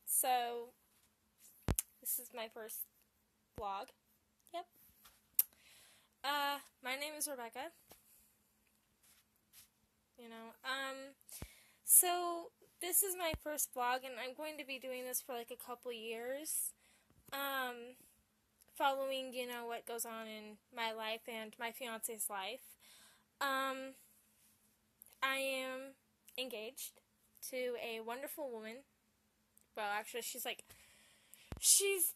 So this is my first vlog. Yep. My name is Rebecca. So this is my first vlog, and I'm going to be doing this for like a couple years. Following, what goes on in my life and my fiance's life. I am engaged to a wonderful woman. Well, actually, she's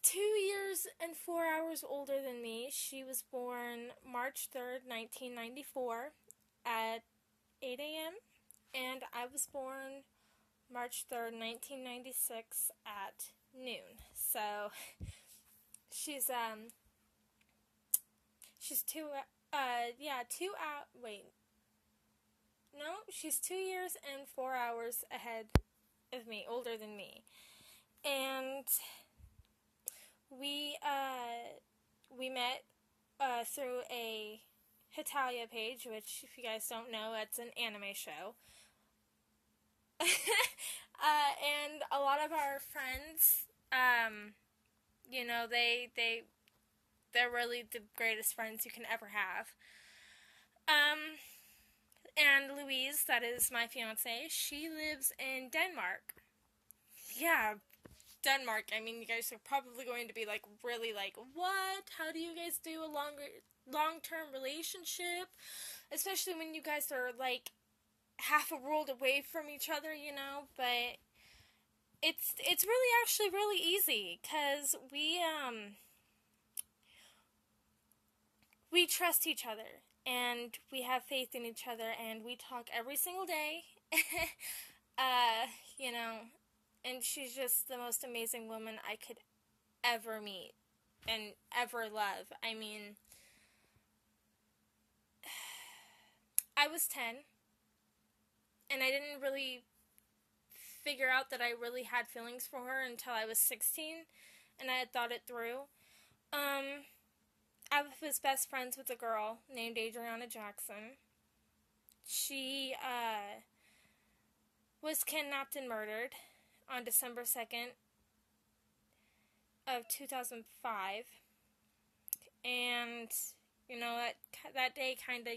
2 years and 4 hours older than me. She was born March 3rd, 1994 at 8 a.m. And I was born March 3rd, 1996 at noon. So, she's 2 years and 4 hours ahead of me, older than me. And we met through a Hitalia page, which, if you guys don't know, it's an anime show. And a lot of our friends, they're really the greatest friends you can ever have. And Louise, that is my fiance, she lives in Denmark. Yeah, Denmark. I mean, you guys are probably going to be really what? How do you guys do a long-term relationship? Especially when you guys are half a world away from each other, but it's really actually really easy, because we trust each other, and we have faith in each other, and we talk every single day. And she's just the most amazing woman I could ever meet and ever love. I mean, I was 10, and I didn't really figure out that I really had feelings for her until I was 16, and I had thought it through. I was best friends with a girl named Adriana Jackson. She was kidnapped and murdered on December 2nd of 2005. And, that day kind of,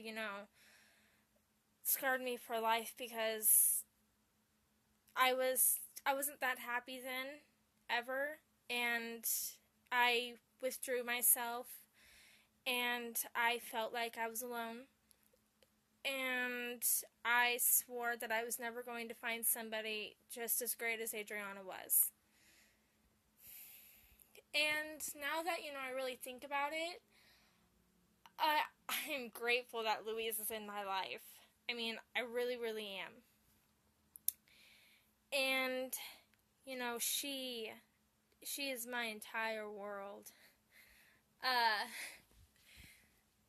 scarred me for life, because I wasn't that happy then, ever, and I withdrew myself, and I felt like I was alone, and I swore that I was never going to find somebody just as great as Adriana was. And now that, I really think about it, I'm grateful that Louise is in my life. I mean, I really, really am. And, she is my entire world.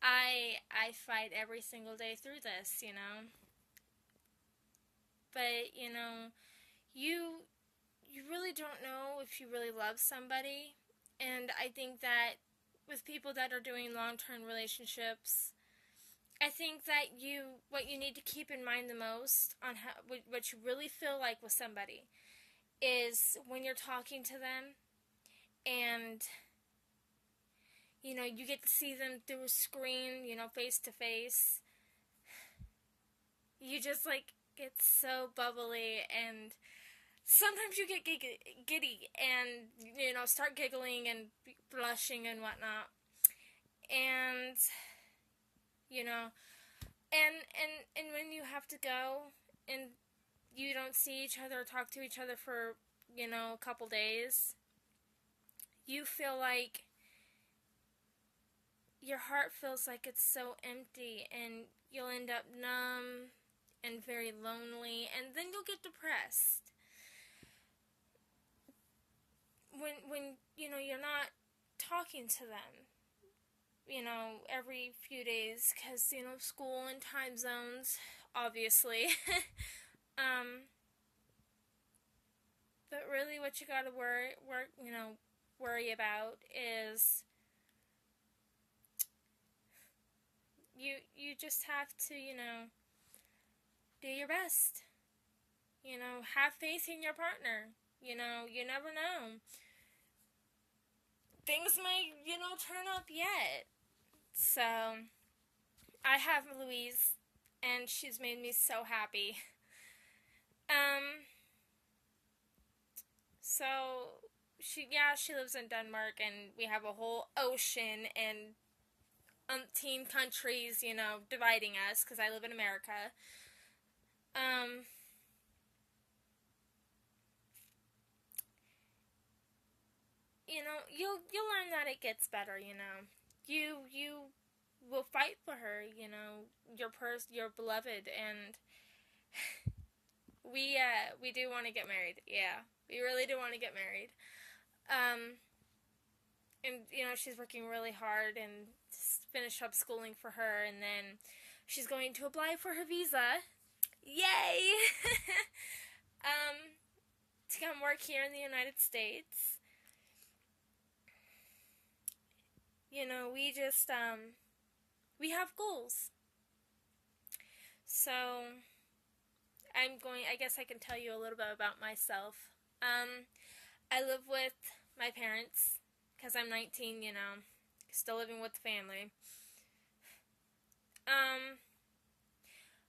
I fight every single day through this, But, you really don't know if you really love somebody. And I think that with people that are doing long-term relationships, I think that what you need to keep in mind the most on what you really feel like with somebody is when you're talking to them, and you get to see them through a screen, face to face. You just get so bubbly, and sometimes you get giddy and start giggling and blushing and whatnot. And and when you have to go and you don't see each other or talk to each other for a couple days, you feel like your heart feels like it's so empty, and you'll end up numb and very lonely, and then you'll get depressed when you're not talking to them every few days, because school and time zones, obviously. But really what you gotta worry about is you just have to do your best. Have faith in your partner. You know, you never know. Things might, turn up yet. So, I have Louise, and she's made me so happy. So, she lives in Denmark, and we have a whole ocean and umpteen countries, dividing us, because I live in America. You'll learn that it gets better, You will fight for her, your beloved, and we do want to get married. Yeah, we really do want to get married. And she's working really hard and finish up schooling for her, and then she's going to apply for her visa. Yay! To come work here in the United States. We have goals. So, I guess I can tell you a little bit about myself. I live with my parents, because I'm 19, still living with the family.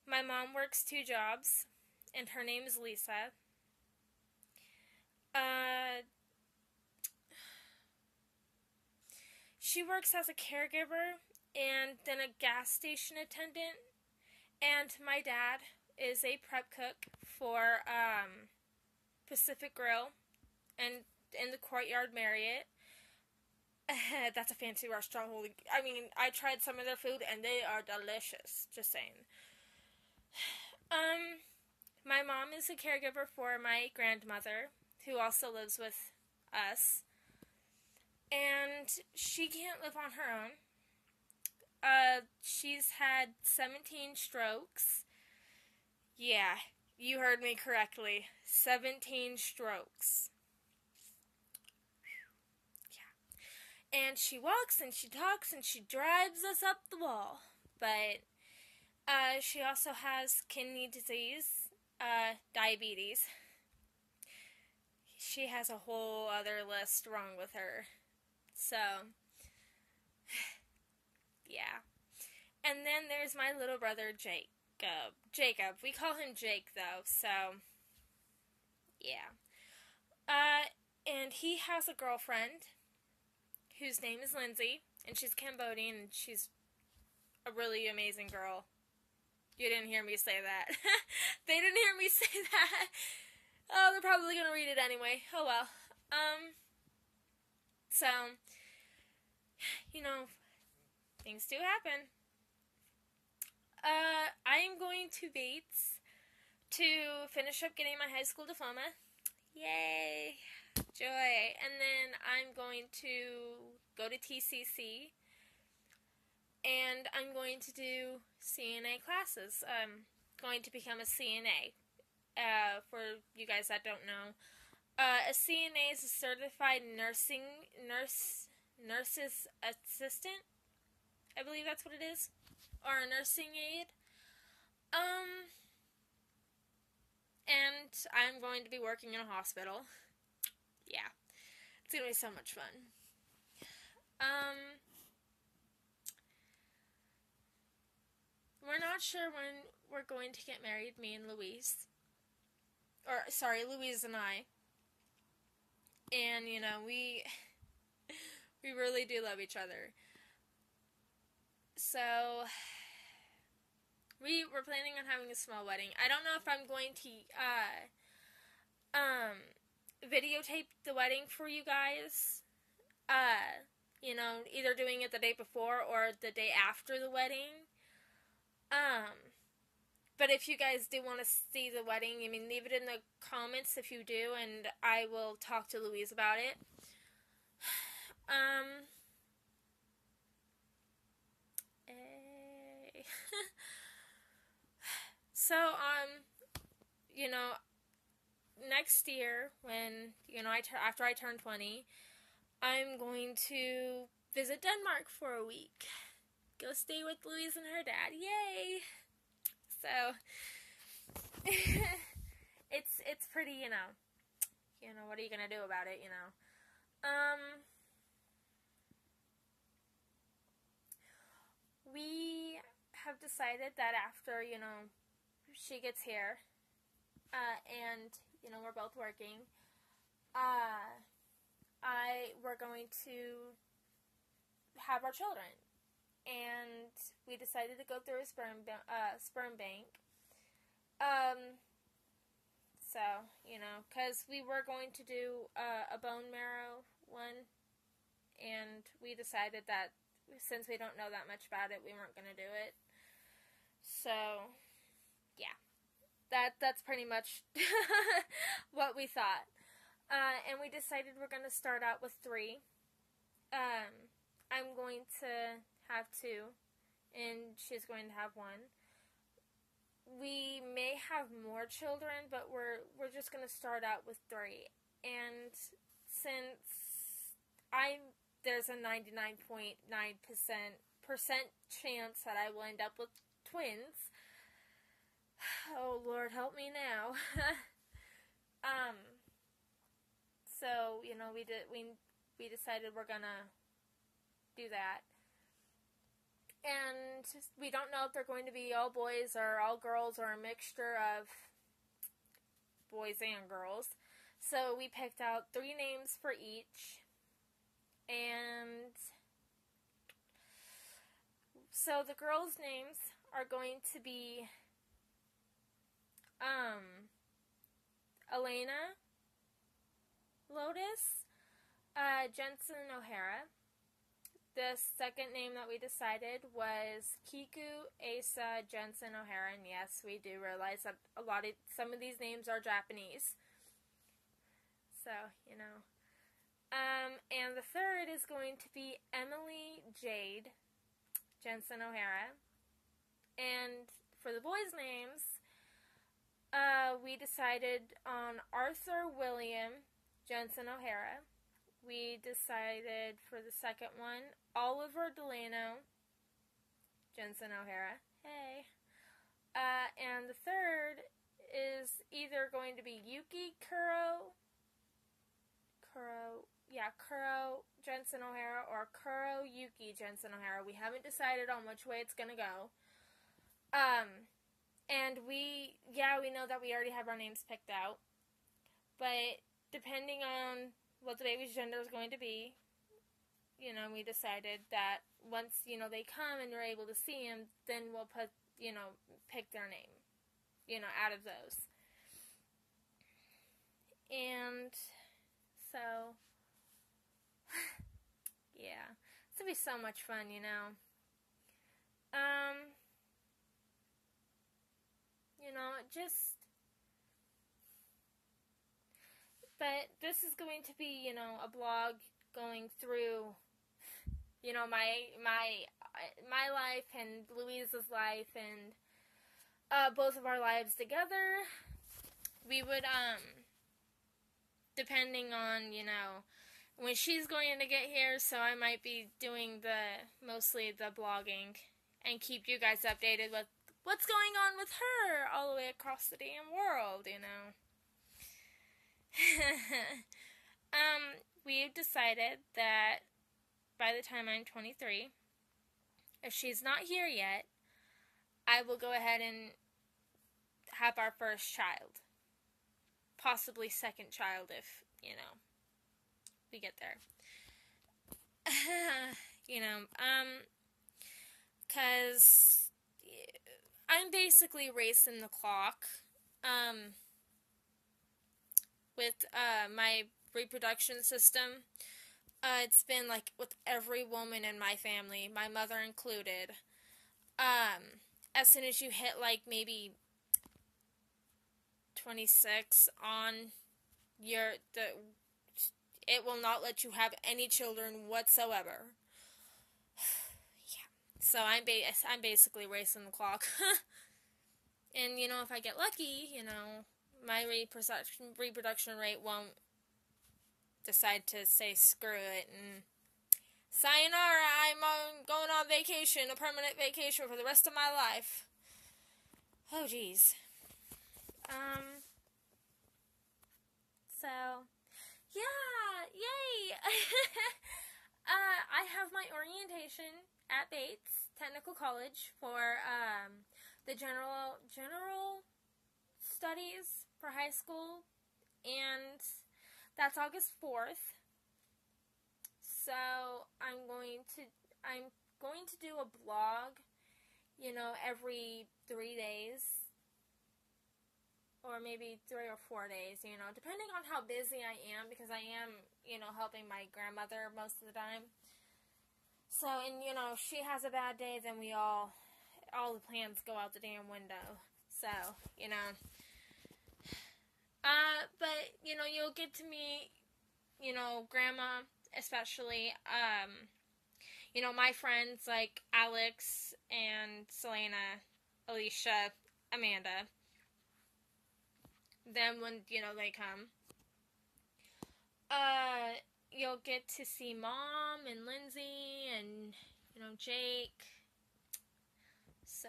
My mom works 2 jobs, and her name is Lisa. She works as a caregiver and then a gas station attendant. And my dad is a prep cook for Pacific Grill and in the Courtyard Marriott. That's a fancy restaurant. I tried some of their food and they are delicious. Just saying. My mom is a caregiver for my grandmother, who also lives with us. And she can't live on her own. She's had 17 strokes. Yeah, you heard me correctly. 17 strokes. Yeah. And she walks and she talks and she drives us up the wall. But she also has kidney disease, diabetes. She has a whole other list wrong with her. So, yeah. And then there's my little brother, Jacob. We call him Jake, though, so, yeah. And he has a girlfriend whose name is Lindsay, and she's Cambodian, and she's a really amazing girl. You didn't hear me say that. They didn't hear me say that. Oh, they're probably gonna read it anyway. Oh well. So, things do happen. I am going to Bates to finish up getting my high school diploma. Yay! Joy. And then I'm going to go to TCC. And I'm going to do CNA classes. I'm going to become a CNA. For you guys that don't know, a CNA is a certified nurse's assistant. I believe that's what it is, or a nursing aide. And I'm going to be working in a hospital. Yeah, it's gonna be so much fun. We're not sure when we're going to get married, me and Louise. Louise and I. And, we really do love each other. So, we're planning on having a small wedding. I don't know if I'm going to, videotape the wedding for you guys. Either doing it the day before or the day after the wedding. But if you guys do want to see the wedding, leave it in the comments if you do, and I will talk to Louise about it. So, next year, when, after I turn 20, I'm going to visit Denmark for a week. Go stay with Louise and her dad. Yay! So, it's pretty, what are you going to do about it, We have decided that after, she gets here, and, we're both working, we're going to have our children. And we decided to go through a sperm bank. So, because we were going to do a bone marrow one, and we decided that since we don't know that much about it, we weren't going to do it. So, yeah. That's pretty much what we thought. And we decided we're going to start out with 3. I'm going to have 2, and she's going to have 1. We may have more children, but we're just going to start out with 3. And since there's a 99.9% chance that I will end up with twins. Oh, Lord, help me now. So, we decided we're going to do that. And we don't know if they're going to be all boys or all girls or a mixture of boys and girls. So we picked out 3 names for each. And so the girls' names are going to be Elena, Lotus, Jensen O'Hara. The second name that we decided was Kiku, Asa, Jensen O'Hara, and yes, we do realize that some of these names are Japanese. So, and the third is going to be Emily Jade, Jensen O'Hara. And for the boys' names, we decided on Arthur William, Jensen O'Hara. We decided for the second one, Oliver Delano, Jensen O'Hara. Hey. And the third is either going to be Yuki Kuro, Jensen O'Hara, or Kuro Yuki Jensen O'Hara. We haven't decided on which way it's going to go. And we know that we already have our names picked out. But depending on what the baby's gender is going to be, we decided that once, they come and you're able to see them, then we'll pick their name, out of those. And so, yeah, it's going to be so much fun, But this is going to be, a blog going through, my life and Louise's life and both of our lives together. We would, depending on, when she's going to get here, so I might be doing mostly the blogging and keep you guys updated with what's going on with her all the way across the damn world, We've decided that by the time I'm 23, if she's not here yet, I will go ahead and have our first child. Possibly second child if, we get there. Because I'm basically racing the clock, with, my reproduction system. It's been, with every woman in my family, my mother included. As soon as you hit, maybe 26 on it will not let you have any children whatsoever. Yeah. So I'm basically racing the clock. And, if I get lucky, my reproduction rate won't decide to say screw it and sayonara, I'm going on vacation, a permanent vacation for the rest of my life. Oh, geez. So, my orientation at Bates Technical College for the general studies for high school, and that's August 4th. So I'm going to do a blog, every 3 days, or maybe 3 or 4 days, depending on how busy I am, because I am, helping my grandmother most of the time. So, and, if she has a bad day, then all the plans go out the damn window. So, but, you'll get to meet, Grandma, especially, my friends like Alex and Selena, Alicia, Amanda. Then when, they come, you'll get to see Mom and Lindsay and, Jake. So,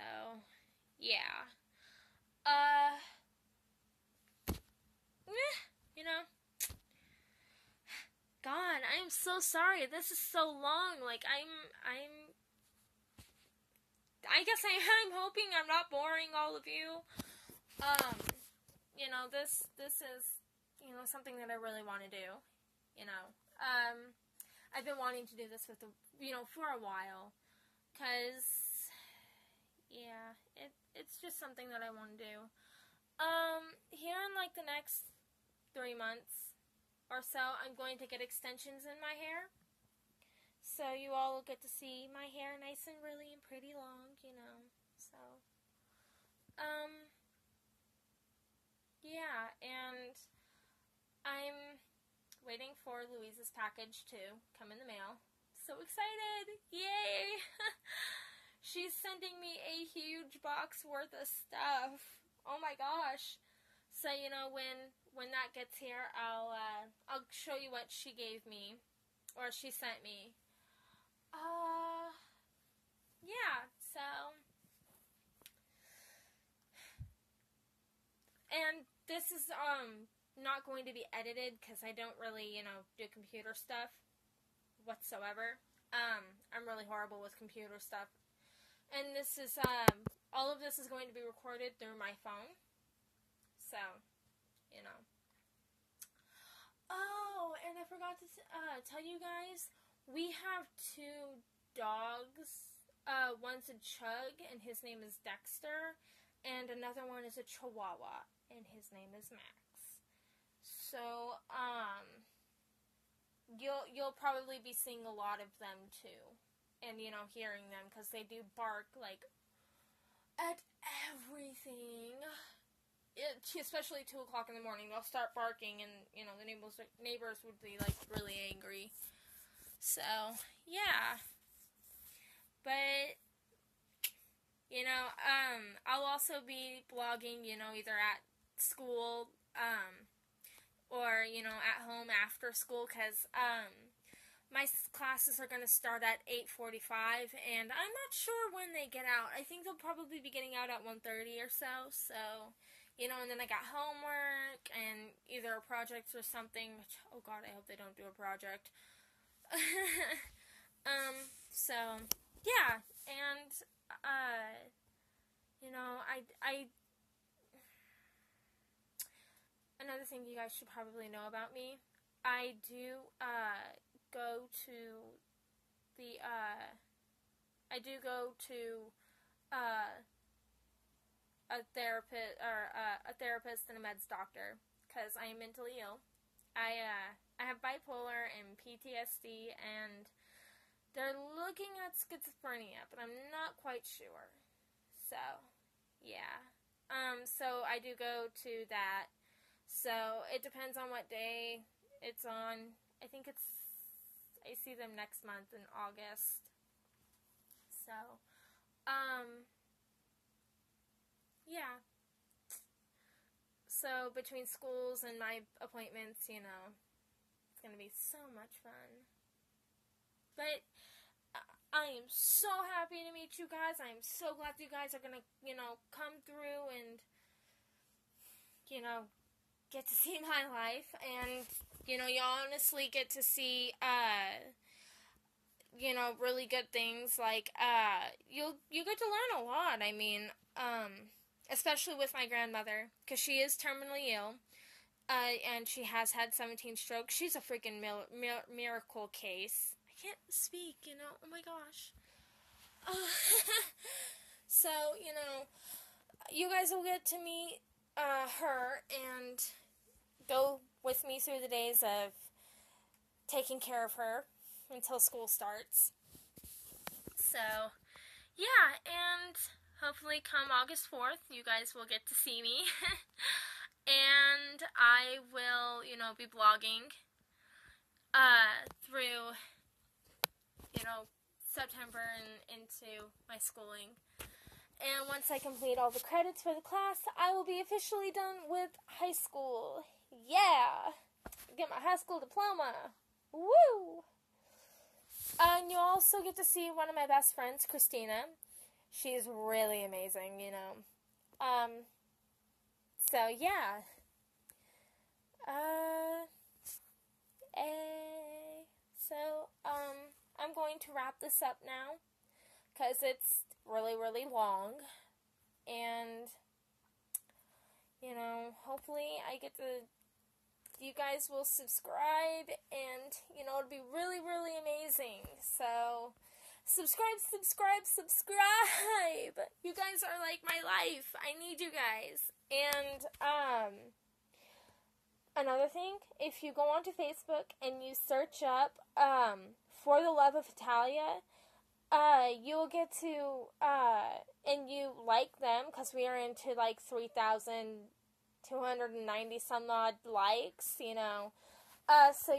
yeah. God, I am so sorry. This is so long. Like, I guess I'm hoping I'm not boring all of you. This is, something that I really want to do. I've been wanting to do this for a while. Because, yeah, it's just something that I want to do. Here in, like, the next 3 months or so, I'm going to get extensions in my hair. So you all will get to see my hair nice and really and pretty long, So, yeah, and I'm waiting for Louise's package to come in the mail. So excited! Yay! She's sending me a huge box worth of stuff. Oh my gosh. So, when that gets here, I'll show you what she gave me, or she sent me. Yeah, so, and this is, not going to be edited, because I don't really, do computer stuff whatsoever. I'm really horrible with computer stuff. And this is, all of this is going to be recorded through my phone. So, Oh, and I forgot to tell you guys, we have 2 dogs. One's a Chug, and his name is Dexter. And another one is a Chihuahua, and his name is Max. So, you'll probably be seeing a lot of them, too. And, hearing them, because they do bark, like, at everything. Especially 2 o'clock in the morning, they'll start barking, and, the neighbors would be, like, really angry. So, yeah. But, I'll also be blogging, either at school, or, at home after school, because, my classes are going to start at 8:45, and I'm not sure when they get out. I think they'll probably be getting out at 1:30 or so, and then I got homework, and either a project or something, which, oh god, I hope they don't do a project. So, yeah, and, another thing you guys should probably know about me, I do, go to a therapist and a meds doctor, because I am mentally ill. I have bipolar and PTSD, and they're looking at schizophrenia, but I'm not quite sure. So, yeah. So I do go to that. So it depends on what day it's on. I see them next month in August. So, yeah. So between schools and my appointments, it's going to be so much fun. But I am so happy to meet you guys. I am so glad you guys are going to, come through and, get to see my life. And, you honestly get to see, really good things. Like, you get to learn a lot. I mean, especially with my grandmother, because she is terminally ill, and she has had 17 strokes. She's a freaking miracle case. I can't speak, oh my gosh. So, you guys will get to meet her and go with me through the days of taking care of her until school starts. So, yeah, and hopefully come August 4th, you guys will get to see me. And I will, be blogging through, September and into my schooling. And once I complete all the credits for the class, I will be officially done with high school. Yeah! Get my high school diploma. Woo! And you also get to see one of my best friends, Christina. She's really amazing, So, yeah. I'm going to wrap this up now, because it's really, really long, and, hopefully you guys will subscribe, and, it'll be really, really amazing. So, subscribe! You guys are like my life. I need you guys. And, another thing, if you go onto Facebook and you search up, For the Love of Italia, you'll get to, and you like them, because we are into, 3,290 some odd likes, so you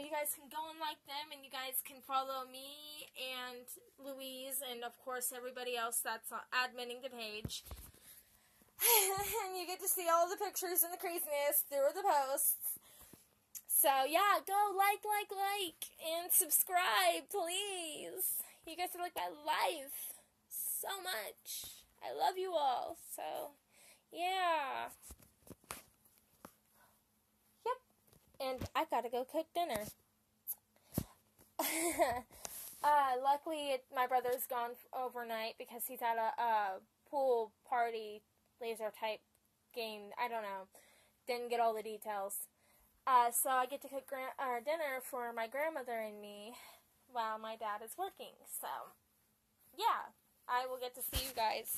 guys can go and like them, and you guys can follow me, and Louise, and of course everybody else that's adminning the page, and you get to see all the pictures and the craziness through the posts. So, yeah, go like, and subscribe, please. You guys are like my life so much. I love you all. So, yeah. Yep. And I gotta go cook dinner. Luckily, my brother's gone overnight because he's at a pool party laser type game. I don't know. Didn't get all the details. So I get to cook dinner for my grandmother and me while my dad is working. So, yeah, I will get to see you guys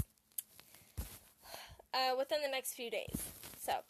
within the next few days. So,